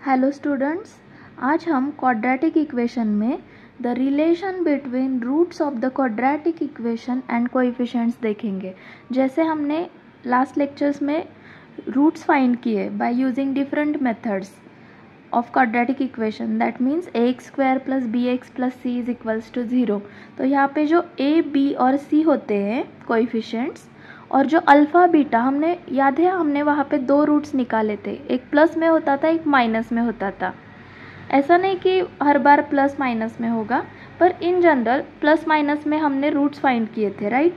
Hello students, आज हम quadratic equation में the relation between roots of the quadratic equation and coefficients देखेंगे। जैसे हमने लास्ट लेक्चर्स में रूट्स फाइंड किए by using different methods of quadratic equation, that means ax² + bx + c = 0। तो यहाँ पे जो a, b और c होते हैं कोएफिशिएंट्स, और जो अल्फ़ा बीटा हमने याद है हमने वहाँ पे दो रूट्स निकाले थे, एक प्लस में होता था एक माइनस में होता था। ऐसा नहीं कि हर बार प्लस माइनस में होगा, पर इन जनरल प्लस माइनस में हमने रूट्स फाइंड किए थे, राइट।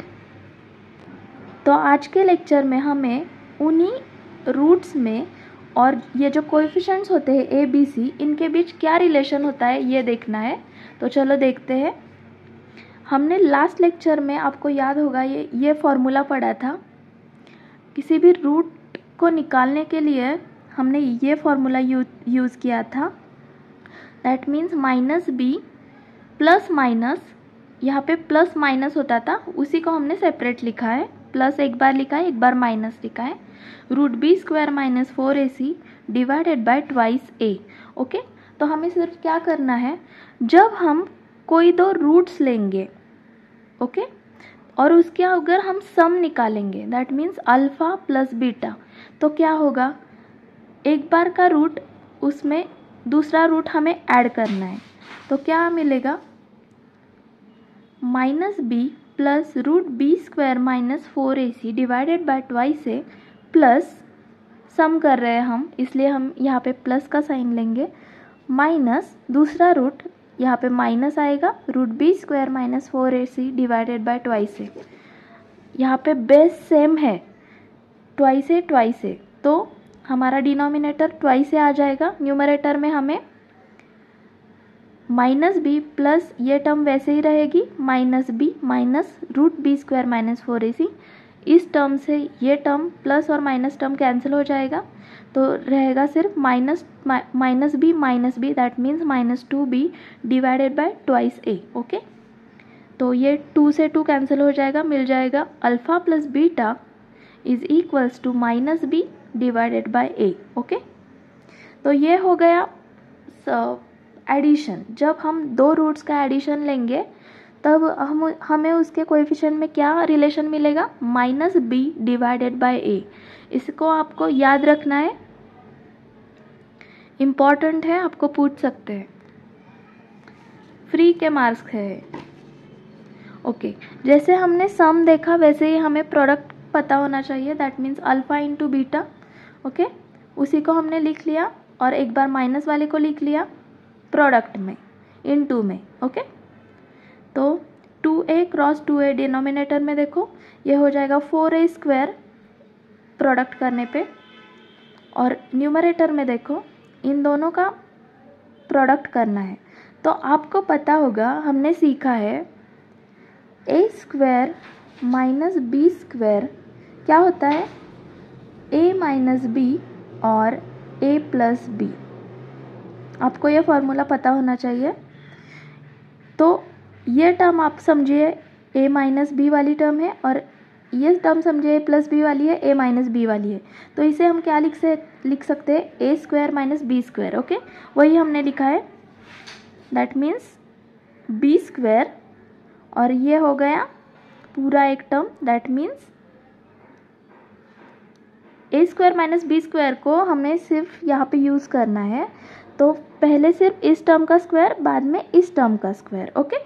तो आज के लेक्चर में हमें उन्हीं रूट्स में और ये जो कोएफिशिएंट्स होते हैं ए बी सी, इनके बीच क्या रिलेशन होता है ये देखना है। तो चलो देखते हैं। हमने लास्ट लेक्चर में, आपको याद होगा, ये फॉर्मूला पढ़ा था। किसी भी रूट को निकालने के लिए हमने ये फॉर्मूला यूज़ किया था, that means minus B plus minus, यहाँ पे प्लस माइनस होता था, उसी को हमने सेपरेट लिखा है। प्लस एक बार लिखा है, एक बार माइनस लिखा है। √b² - 4ac divided by twice a। Okay, तो हमें सिर्फ क्या करना है, जब हम कोई दो रूट्स लेंगे, ओके, और उसके अगर हम सम निकालेंगे, that means alpha plus beta, तो क्या होगा, एक बार का रूट उसमें दूसरा रूट हमें ऐड करना है। तो क्या मिलेगा, -b plus √b² - 4ac divided by twice a plus, sum कर रहे हैं हम इसलिए हम यहाँ पे प्लस का साइन लेंगे, माइनस दूसरा रूट, यहाँ पे माइनस आएगा, √b² - 4ac divided by twice a। यहाँ पे बेस सेम है, ट्वाइस a, तो हमारा डिनोमिनेटर ट्वाइस a आ जाएगा। न्यूमरेटर में हमें -b प्लस ये टर्म वैसे ही रहेगी, -b माइनस √b² - 4ac। इस टर्म से ये टर्म प्लस और माइनस टर्म कैंसिल हो जाएगा, तो रहेगा सिर्फ -b, that means -2b divided by twice a। Okay, तो ये 2 से 2 कैंसिल हो जाएगा, मिल जाएगा alpha plus beta is equals to -b divided by a। Okay, तो ये हो गया एडिशन। जब हम दो रूट्स का एडिशन लेंगे तब हमें उसके कोएफिशिएंट में क्या रिलेशन मिलेगा, -b डिवाइडेड बाय a। इसको आपको याद रखना है, इम्पॉर्टेंट है, आपको पूछ सकते हैं, फ्री के मार्क्स है। ओके, जैसे हमने सम देखा वैसे ही हमें प्रोडक्ट पता होना चाहिए, that means alpha into beta. Okay, उसी को हमने लिख लिया और एक बार माइनस वाले को लिख लिया प्रोडक्ट में, इनटू में। ओके, तो 2a क्रॉस 2a डिनोमिनेटर में देखो, ये हो जाएगा 4a² प्रोडक्ट करने पे, और न्यूमरेटर में देखो इन दोनों का प्रोडक्ट करना है। तो आपको पता होगा, हमने सीखा है a² - b² क्या होता है, a - b और a + b। आपको ये फॉर्मूला पता होना चाहिए। तो ये टर्म आप समझिए a - b वाली टर्म है, और ये टर्म समझिए a + b वाली है, a - b वाली है। तो इसे हम क्या लिख सकते हैं, a² - b²। ओके, वही हमने लिखा है, दैट मीन्स b² और ये हो गया पूरा एक term, that means a² - b² को हमें सिर्फ यहाँ पे यूज़ करना है। तो पहले सिर्फ इस टर्म का स्क्वायर, बाद में इस टर्म का स्क्वायर। ओके,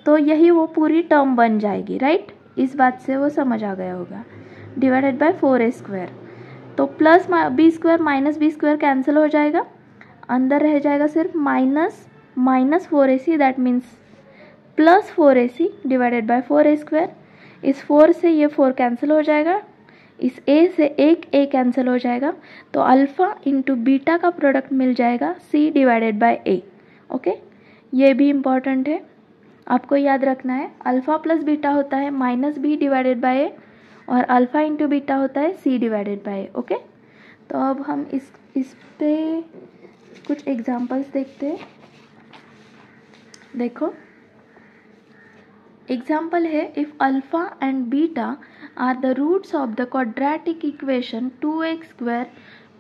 तो यही वो पूरी टर्म बन जाएगी, राइट। इस बात से वो समझ आ गया होगा, डिवाइडेड बाय 4a²। तो plus b² minus b² cancel हो जाएगा, अंदर रह जाएगा सिर्फ minus 4ac, that means plus 4ac divided bye 4a²। इस 4 से ये 4 कैंसिल हो जाएगा, इस a से एक a कैंसिल हो जाएगा, तो अल्फ़ा इंटू बीटा का प्रोडक्ट मिल जाएगा c divided by a। Okay, ये भी इम्पॉर्टेंट है, आपको याद रखना है। अल्फ़ा प्लस बीटा होता है -b डिवाइडेड बाय a, और अल्फ़ा इंटू बीटा होता है c divided by a। Okay, तो अब हम इस पे कुछ एग्जांपल्स देखते हैं। देखो, एग्जाम्पल है, if alpha and beta are the roots of the quadratic equation 2x²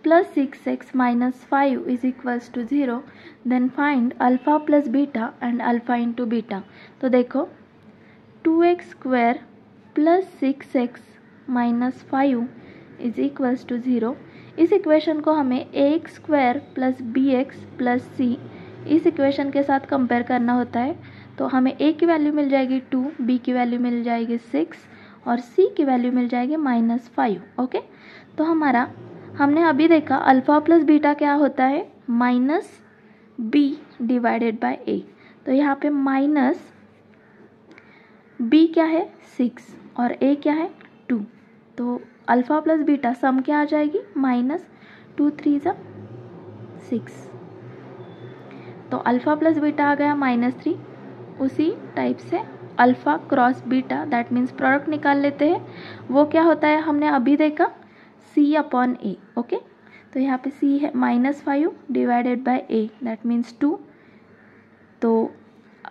plus 6x minus 5 is equals to 0, then find alpha plus beta and alpha into beta. तो देखो 2x² plus 6x minus 5 is equals to 0. इस equation को हमें ax² plus bx plus c इस equation के साथ compare करना होता है. तो हमें a की वैल्यू मिल जाएगी 2, b की वैल्यू मिल जाएगी 6 और c की वैल्यू मिल जाएगी -5. ओके, तो हमने अभी देखा अल्फ़ा प्लस बीटा क्या होता है, -b डिवाइडेड बाय a. तो यहाँ पे -b क्या है 6 और a क्या है 2. तो अल्फ़ा प्लस बीटा सम क्या आ जाएगी, -2 3 = 6. तो अल्फ़ा प्लस बीटा आ गया -3. उसी टाइप से alpha cross beta that means product निकाल लेते हैं. वो क्या होता है हमने अभी देखा, c/a. ओके, तो यहाँ पे c है -5 divided by a that means 2. तो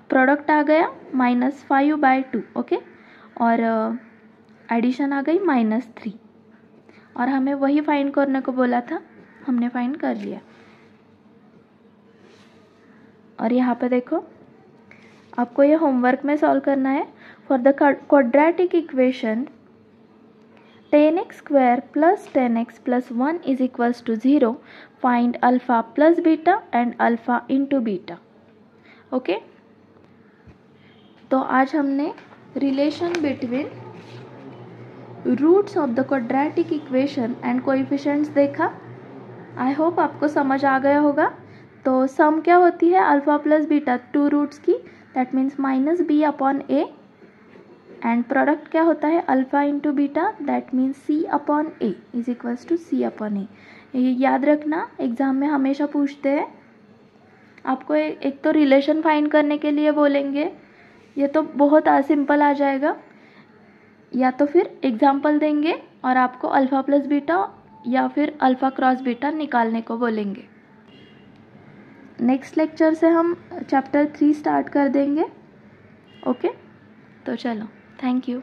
प्रोडक्ट आ गया -5/2. ओके, और एडिशन आ गई -3. और हमें वही फाइंड करने को बोला था, हमने फाइंड कर लिया. और यहाँ पे देखो आपको ये होमवर्क में सॉल्व करना है. For the quadratic equation 10x² plus 10x plus 1 is equals to 0, find alpha plus beta and alpha into beta. Okay, तो आज हमने relation between roots of the quadratic equation and coefficients देखा. I hope आपको समझ आ गया होगा. तो सम क्या होती है, अल्फ़ा प्लस बीटा 2 रूट्स की that means -b/a and product क्या होता है alpha into beta that means c/a is equals to c/a. ये याद रखना, एग्ज़ाम में हमेशा पूछते हैं. आपको एक तो रिलेशन फाइंड करने के लिए बोलेंगे, ये तो बहुत सिंपल आ जाएगा, या तो फिर एग्जाम्पल देंगे और आपको अल्फ़ा प्लस बीटा या फिर अल्फ़ा क्रॉस बीटा निकालने को बोलेंगे. नेक्स्ट लेक्चर से हम चैप्टर 3 स्टार्ट कर देंगे. ओके, तो चलो, थैंक यू.